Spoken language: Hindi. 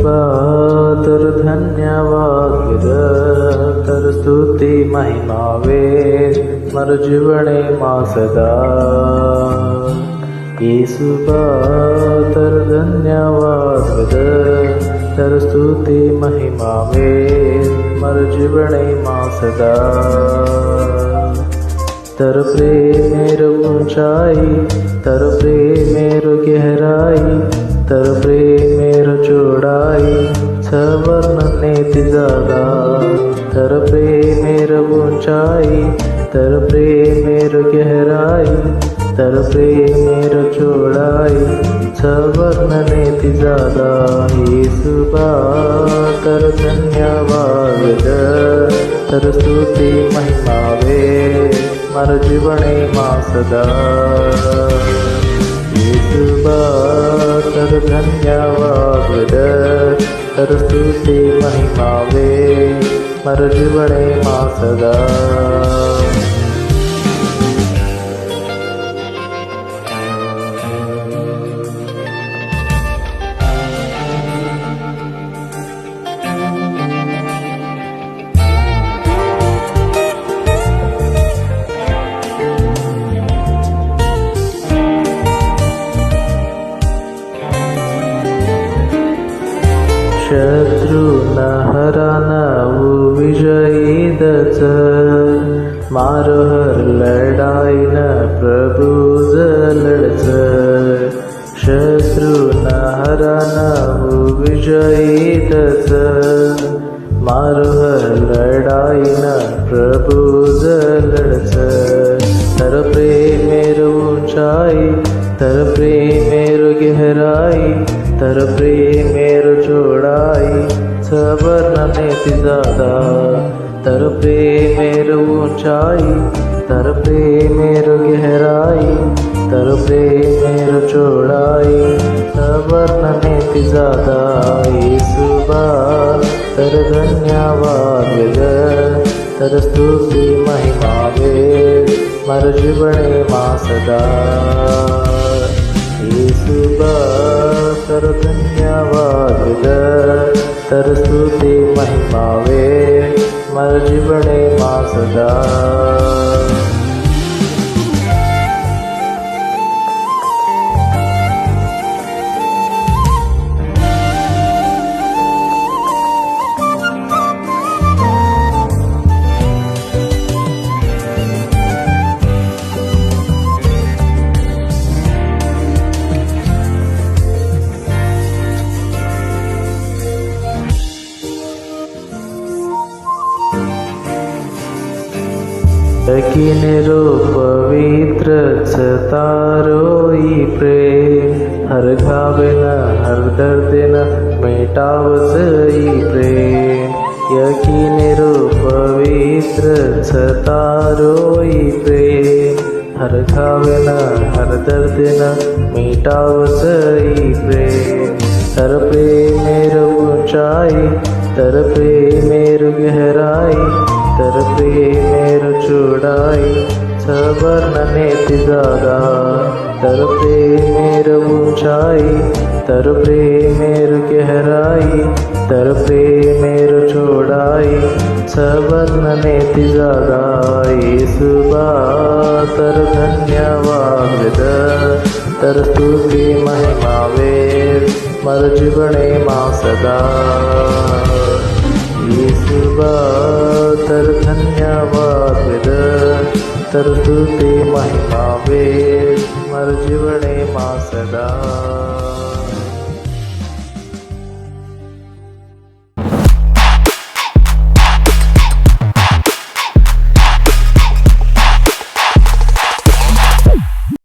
येसुबा तर धन्यवाद तर स्तुति महिमावे मर जीवने मा सदा येसुबा तर धन्यवाद तर स्तुति महिमावे मर जीवने मा सदा तर प्रेमेर ऊंचाई तर प्रेमेर गहराई तर प्रेमेर चौड़ाई सवर्ण जादा तर प्रेमेर ऊंचाई तर प्रेमेर गहराई तर प्रेमेर चौड़ाई सवर्ण जादा येसुबा तर धन्यवाद तर स्तुति महिमावे मर जीवने मा सदा येसुबा तर धन्यवाद तर स्तुति महिमावे मर जीवने मा सदा शत्रुन हरानाऊ विजयीदच मार हर लढाईन प्रभू लढच शत्रुन हरानाऊ विजयीदच मार हर लढाईन प्रभू लढच तर प्रेमेर ऊंचाई तर प्रेमेर गहराई तर प्रेमेर चौड़ाई सवर्ण जादा तर प्रेमेर ऊंचाई तर प्रेमेर गहराई तर प्रेमेर चौड़ाई सवर्ण जादा येसुबा तर धन्यवाद तर स्तुति महिमावे मर जीवने मा सदा येसुबा तर धन्यवाद तर स्तुति महिमावे मर जीवने मा सदा यकीनेरो पवित्र तारोई प्रेम हर घावेन हर दर्देन मेटावच प्रेम यकीनेरो पवित्र तारोई प्रेम हर घावेन हर दर्देन मेटावच प्रेम तर प्रेमेर ऊंचाई तर प्रेमेर गहराई तर प्रेमेर चौड़ाई सवर्ण जादा तर प्रेमेर ऊंचाई तर प्रेमेर गहराई तर प्रेमेर चौड़ाई सवर्ण जादा येसुबा तर धन्यवाद तर स्तुति महिमावे मर जीवने मा सदा येसुबा तर धन्यवाद तर स्तुति महिमावे मर जीवने मा सदा।